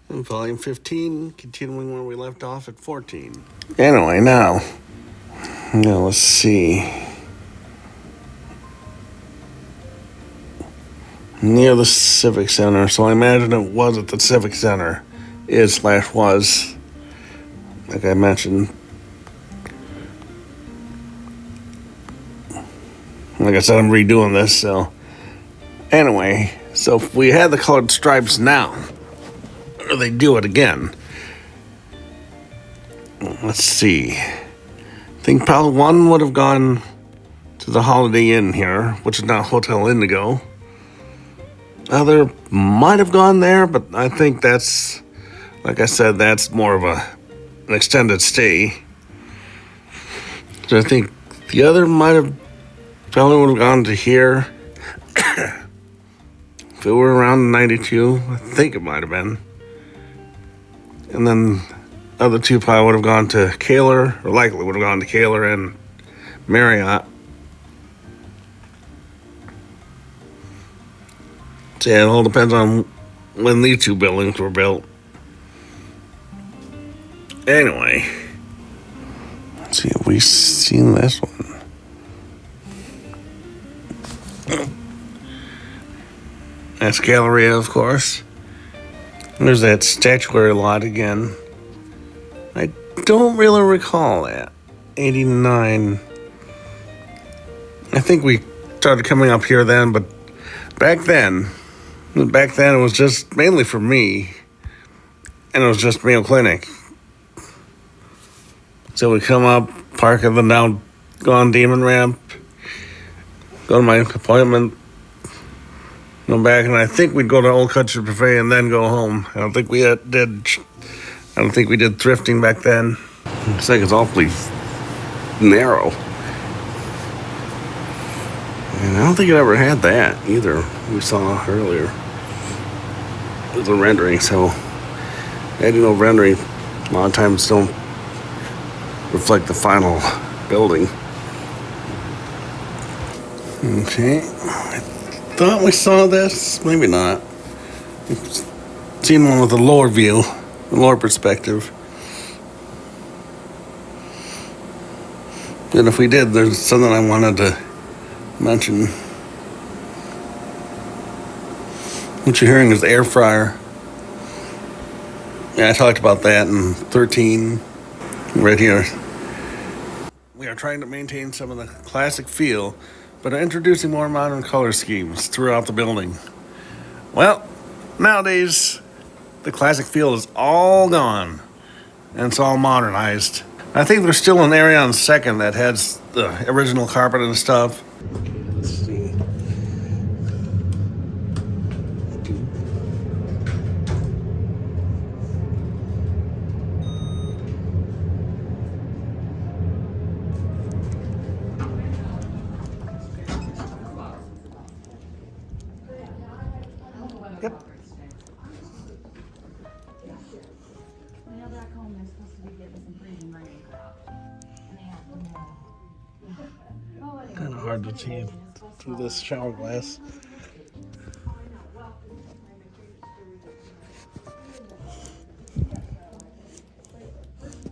And volume 15, continuing where we left off at 14. Anyway, now let's see. Near the Civic Center, so I imagine it was at the Civic Center. Was, like I mentioned. Like I said, I'm redoing this, so. Anyway, so if we had the colored stripes now, or they do it again. Let's see. I think probably one would have gone to the Holiday Inn here, which is now Hotel Indigo. Other might have gone there, but I think that's, like I said, that's more of an extended stay. So I think the other probably would have gone to here. If it were around 92, I think it might have been. And then other two probably would have gone to Kaler, or likely would have gone to Kaler and Marriott. So yeah, it all depends on when these two buildings were built. Anyway, let's see, have we seen this one? That's Galleria, of course. There's that statuary lot again. I don't really recall that. 89. I think we started coming up here then, but back then it was just mainly for me, and it was just Mayo Clinic. So we come up, park at the now gone Demon Ramp, go to my appointment, go back, and I think we'd go to Old Country Buffet and then go home. I don't think we did thrifting back then. Looks like it's awfully narrow. And I don't think it ever had that either. We saw earlier. It was a rendering, so rendering a lot of times don't reflect the final building. Okay. I thought we saw this. Maybe not. We've seen one with a lower view, a lower perspective. And if we did, there's something I wanted to mention. What you're hearing is the air fryer. Yeah, I talked about that in 13, right here. We are trying to maintain some of the classic feel, but are introducing more modern color schemes throughout the building. Well, nowadays, the classic feel is all gone, and it's all modernized. I think there's still an area on 2nd that has the original carpet and stuff. Let's see. Yep. Kind of hard to see through this shower glass.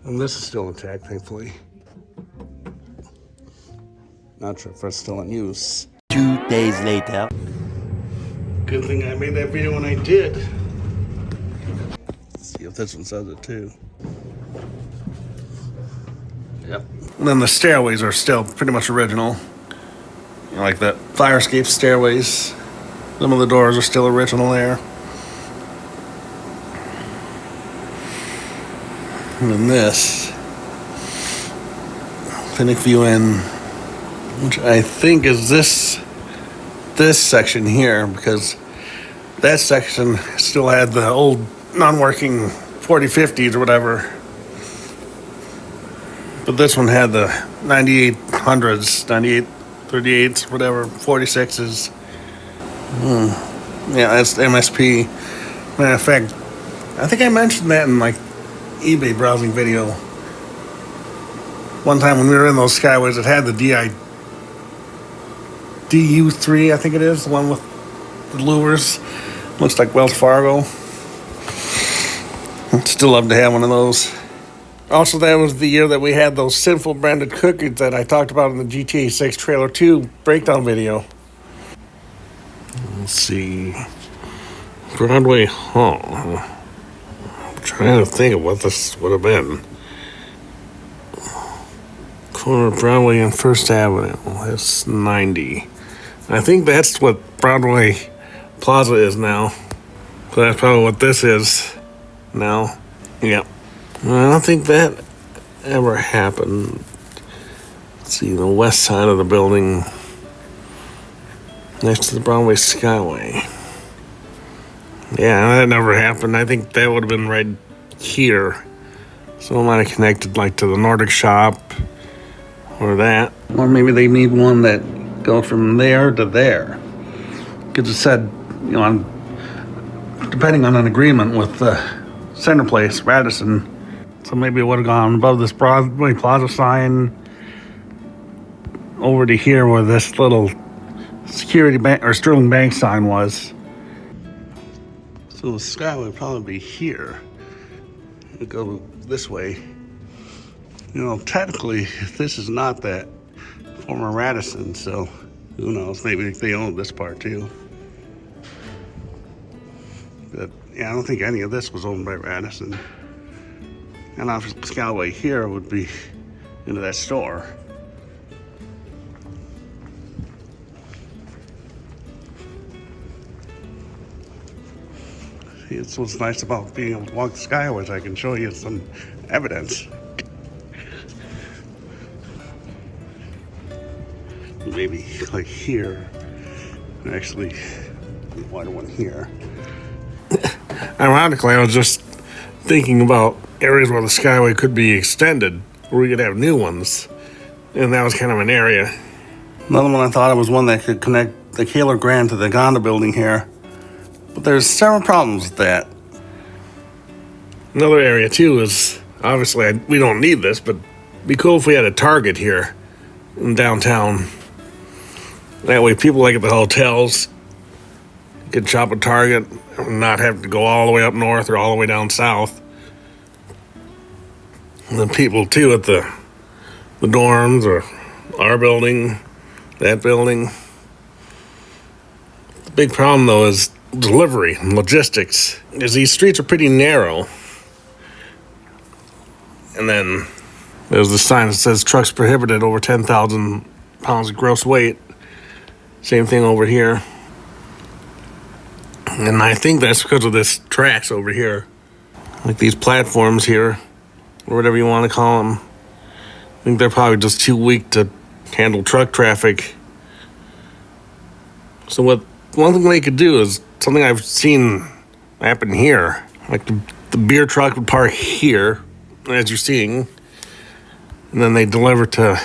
And this is still intact, thankfully. Not sure if it's still in use. 2 days later. Good thing I made that video when I did. Let's see if this one says it too. Yep. And then the stairways are still pretty much original. You know, like the fire escape stairways. Some of the doors are still original there. And then this Clinic View Inn, which I think is this section here, because that section still had the old non-working 4050s or whatever. But this one had the 9800s, 9838s, whatever, 46s. Yeah, that's the MSP. Matter of fact, I think I mentioned that in like eBay browsing video. One time when we were in those Skyways, it had the DU3, I think it is, the one with the louvers. Looks like Wells Fargo. I'd still love to have one of those. Also, that was the year that we had those Sinful branded cookies that I talked about in the GTA 6 Trailer 2 breakdown video. Let's see. Broadway Hall. I'm trying to think of what this would have been. Corner of Broadway and First Avenue. That's 90. I think that's what Broadway Plaza is now. So that's probably what this is now. Yep. I don't think that ever happened. Let's see, the west side of the building next to the Broadway Skyway. Yeah, that never happened. I think that would have been right here. So it might have connected like to the Nordic shop or that. Or maybe they need one that goes from there to there. Because it said, you know, depending on an agreement with the center place, Radisson. So maybe it would have gone above this Broadway Plaza sign over to here where this little security bank or Sterling Bank sign was. So the sky would probably be here. It'd go this way. You know, technically, this is not that former Radisson, so who knows? Maybe they own this part too. But yeah, I don't think any of this was owned by Radisson. And off Skyway here would be into that store. See, it's what's nice about being able to walk the Skyways. I can show you some evidence. Maybe like here. Actually, the wider one here. Ironically, I was just thinking about areas where the Skyway could be extended, where we could have new ones. And that was kind of an area. Another one I thought it was one that could connect the Kaler Grand to the Gonda building here. But there's several problems with that. Another area too is, obviously we don't need this, but it'd be cool if we had a Target here in downtown. That way people like at the hotels could shop at Target and not have to go all the way up north or all the way down south. And then people too at the dorms or our building, that building. The big problem though is delivery and logistics, because these streets are pretty narrow. And then there's the sign that says trucks prohibited over 10,000 pounds of gross weight. Same thing over here. And I think that's because of this tracks over here. Like these platforms here, or whatever you want to call them. I think they're probably just too weak to handle truck traffic. So one thing they could do is something I've seen happen here. Like the beer truck would park here, as you're seeing. And then they deliver to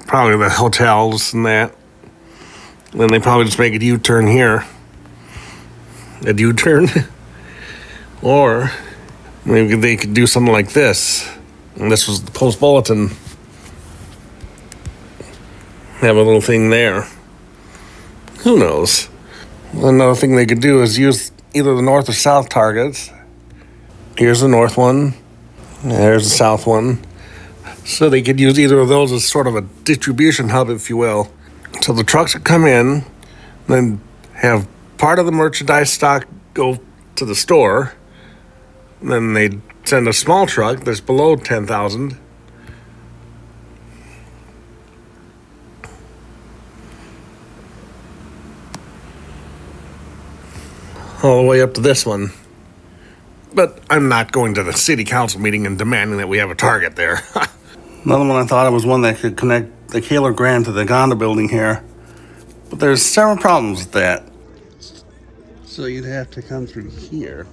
probably the hotels and that. And then they probably just make a U-turn here. A U-turn. Or maybe they could do something like this. And this was the Post Bulletin. Have a little thing there. Who knows? Another thing they could do is use either the north or south targets. Here's the north one. There's the south one. So they could use either of those as sort of a distribution hub, if you will. So the trucks would come in, then have part of the merchandise stock go to the store. Then they'd send a small truck that's below 10,000. All the way up to this one. But I'm not going to the city council meeting and demanding that we have a Target there. Another one I thought it was one that could connect the Kaler Grand to the Gonda building here. But there's several problems with that. So you'd have to come through here.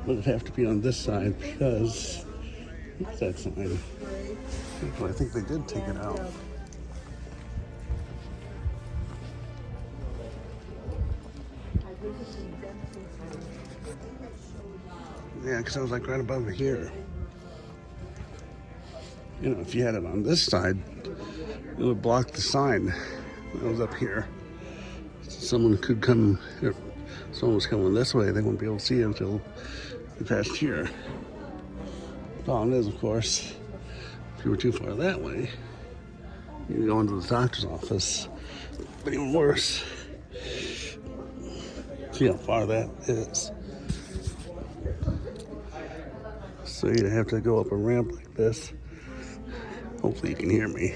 But it'd have to be on this side because... What's that sign? I think they did take it out. Yeah, because I was like right above here. You know, if you had it on this side, it would block the sign that was up here. Someone could come someone's coming this way, they won't be able to see it until we passed here. Problem is, of course, if you were too far that way, you can go into the doctor's office. But even worse, see how far that is. So you have to go up a ramp like this. Hopefully you can hear me.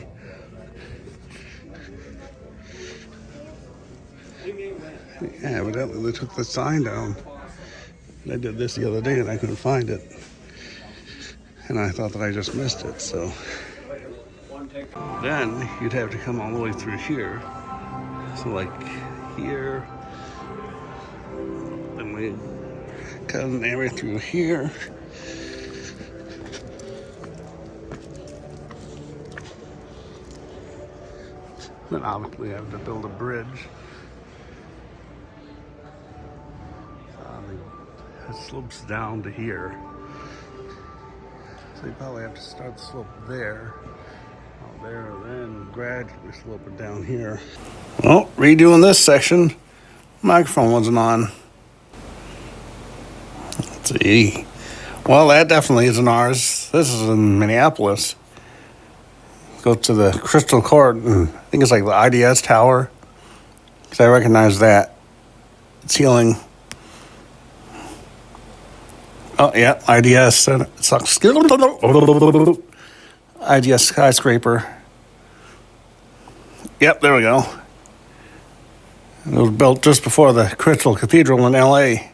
Yeah, evidently they took the sign down. I did this the other day and I couldn't find it. And I thought that I just missed it, so. Then you'd have to come all the way through here. So like here. Then we cut an area through here. Then obviously I have to build a bridge. It slopes down to here. So you probably have to start the slope there. Out there, then gradually slope it down here. Well, redoing this section. Microphone wasn't on. Let's see. Well, that definitely isn't ours. This is in Minneapolis. Go to the Crystal Court, and I think it's like the IDS tower. Because I recognize that ceiling. Oh, yeah, IDS. IDS skyscraper. Yep, there we go. It was built just before the Crystal Cathedral in LA.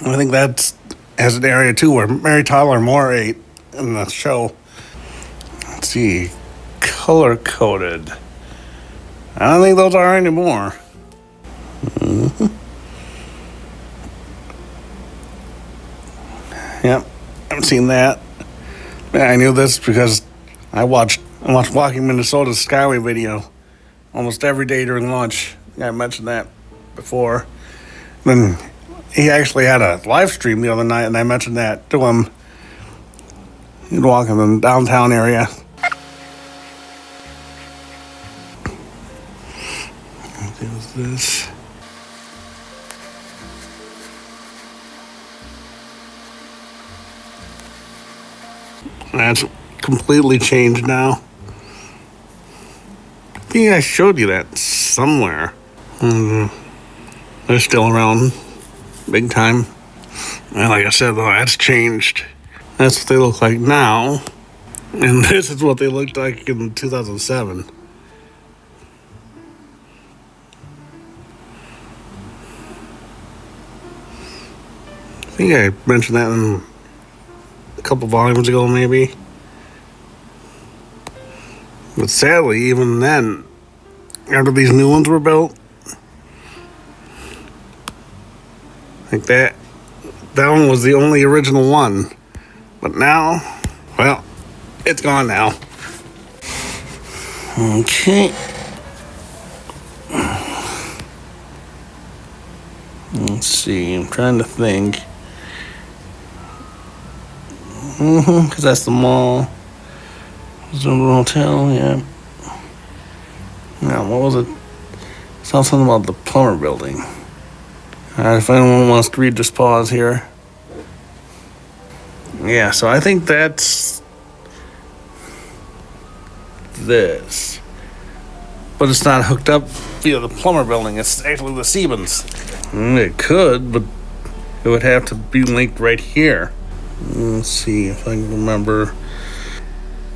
I think that has an area too where Mary Tyler Moore ate in the show. Let's see. Color coded. I don't think those are anymore. Mm-hmm. Yep, I've seen that. I knew this because I watched Walking Minnesota's Skyway video almost every day during lunch. I mentioned that before. Then he actually had a live stream the other night, and I mentioned that to him. He'd walk in the downtown area. What was this? That's completely changed now. I think I showed you that somewhere. They're still around big time. And like I said, though, that's changed. That's what they look like now. And this is what they looked like in 2007. I think I mentioned that in a couple volumes ago, maybe. But sadly, even then, after these new ones were built, like that one was the only original one. But now, well, it's gone now. Okay. Let's see, I'm trying to think. Because that's the mall. Zumba Hotel, yeah. Now, what was it? Saw something about the plumber building. Alright, if anyone wants to read, just pause here. Yeah, so I think that's this. But it's not hooked up via the plumber building. It's actually the Siemens. It could, but it would have to be linked right here. Let's see if I can remember.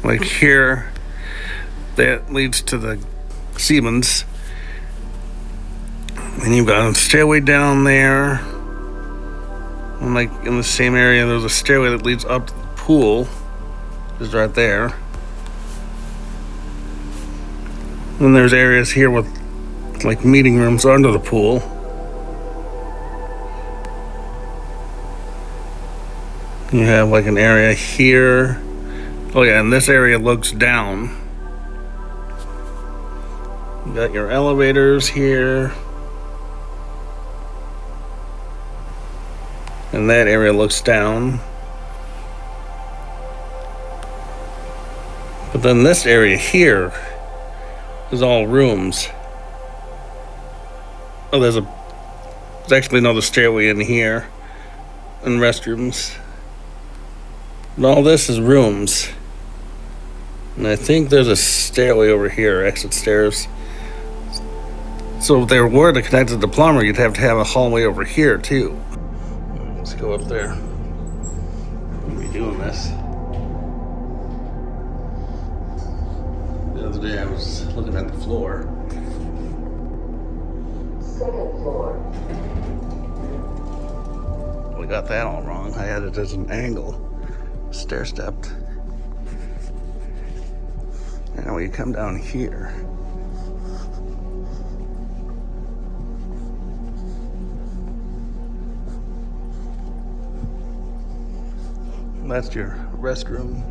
Like here, that leads to the Siemens. And you've got a stairway down there. And like in the same area, there's a stairway that leads up to the pool. It's right there. And there's areas here with like meeting rooms under the pool. You have like an area here. Oh yeah, and this area looks down. You got your elevators here. And that area looks down. But then this area here is all rooms. Oh, there's actually another stairway in here and restrooms. And all this is rooms. And I think there's a stairway over here, exit stairs. So if they were to connect to the plumber, you'd have to have a hallway over here too. Let's go up there. We'll be doing this. The other day I was looking at the floor. Second floor. We got that all wrong. I had it as an angle. Stair stepped. And now we come down here. That's your restroom.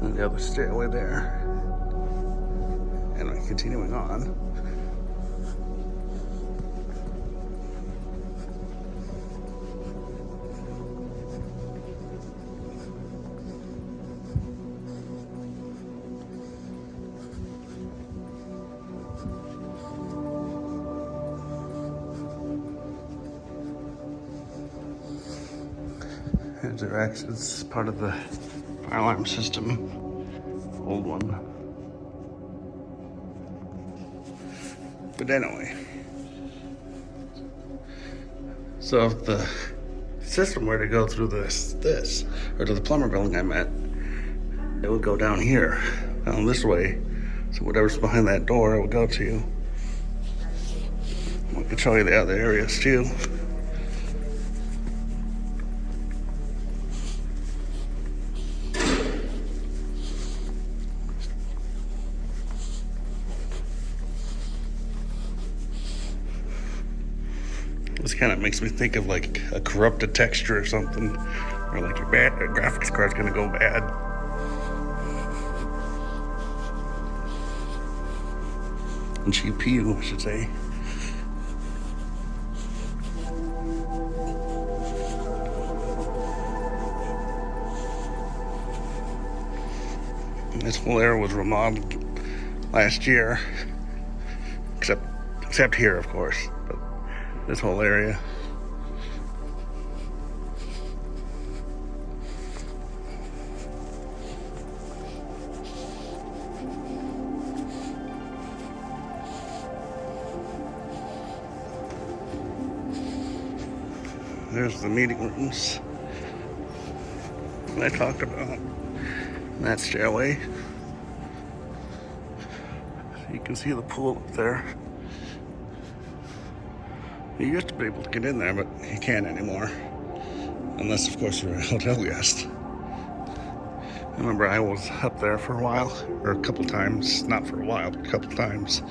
And the other stairway there. And we're continuing on. It's part of the fire alarm system, old one. But anyway, so if the system were to go through this, or to the plumber building I met, it would go down here, down this way. So whatever's behind that door, it would go to. I could show you the other areas too. This kind of makes me think of like a corrupted texture or something, or like your graphics card's gonna go bad. And GPU, I should say. And this whole area was remodeled last year, except here, of course. But this whole area. There's the meeting rooms that I talked about. That stairway. So you can see the pool up there. You used to be able to get in there, but you can't anymore. Unless, of course, you're a hotel guest. I remember I was up there for a while, or a couple times. Not for a while, but a couple times.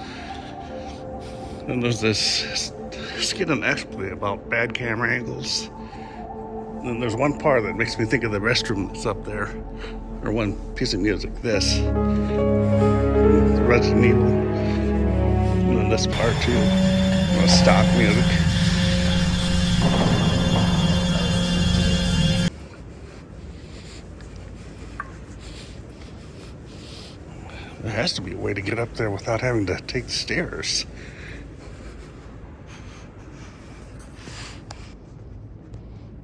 And there's this skit on Exploit about bad camera angles. And there's one part that makes me think of the restroom that's up there. Or one piece of music, this. Resident Evil. And then this part too. Stock music. There has to be a way to get up there without having to take the stairs.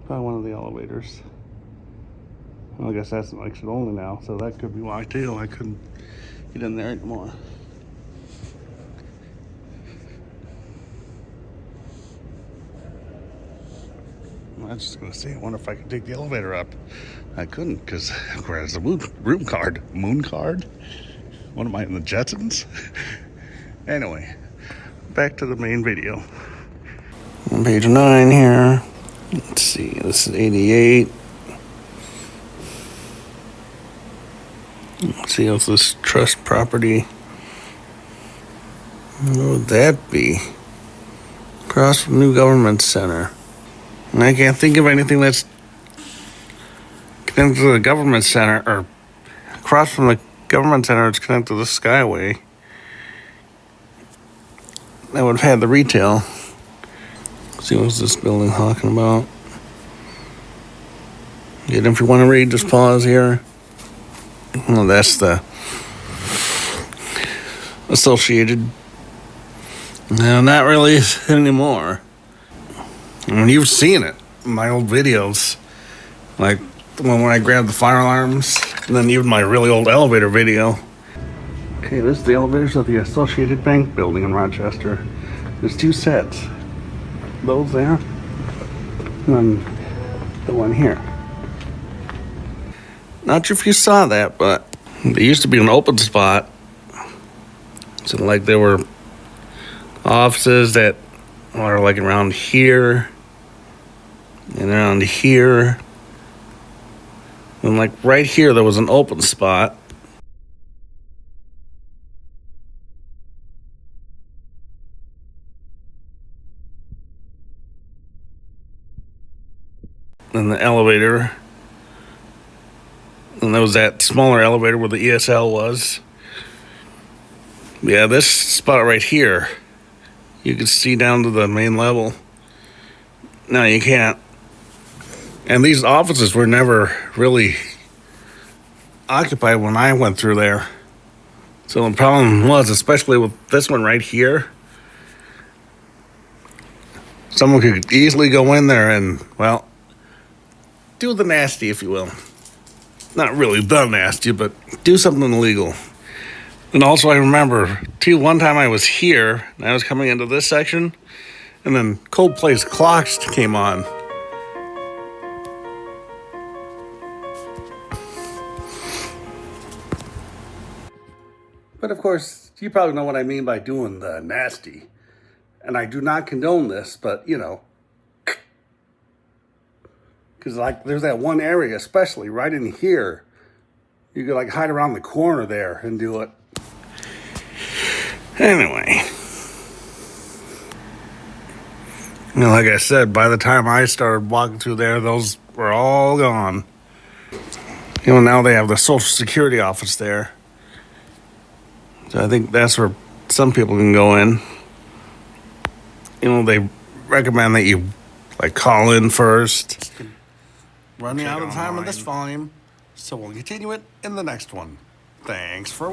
Probably one of the elevators. Well, I guess that's exit only now, so that could be why too. I couldn't get in there anymore. I was just going to say, I wonder if I could take the elevator up. I couldn't, because where's the room card? Moon card? What am I, in the Jetsons? Anyway, back to the main video. On page 9 here. Let's see, this is 88. Let's see, what's this trust property? What would that be? Across from New Government Center. And I can't think of anything that's connected to the government center, or across from the government center, it's connected to the Skyway. That would have had the retail. Let's see, what's this building talking about? And if you want to read, just pause here. Well, that's the Associated No, not really anymore. I mean, you've seen it in my old videos. Like the one where I grabbed the fire alarms, and then even my really old elevator video. Okay, this is the elevators of the Associated Bank building in Rochester. There's two sets. Those there, and then the one here. Not sure if you saw that, but there used to be an open spot. So like there were offices that are like around here and around here. And like right here there was an open spot. And the elevator. And there was that smaller elevator where the ESL was. Yeah, this spot right here, you can see down to the main level. No, you can't. And these offices were never really occupied when I went through there. So the problem was, especially with this one right here, someone could easily go in there and, well, do the nasty, if you will. Not really the nasty, but do something illegal. And also I remember, too, one time I was here, and I was coming into this section, and then Coldplay's Clocks came on. But of course, you probably know what I mean by doing the nasty. And I do not condone this, but, you know, because like there's that one area, especially right in here, you could like hide around the corner there and do it. Anyway, you know, like I said, by the time I started walking through there, those were all gone. You know, now they have the Social Security office there. So I think that's where some people can go in. You know, they recommend that you like call in first. Running out of time on this volume, so we'll continue it in the next one. Thanks for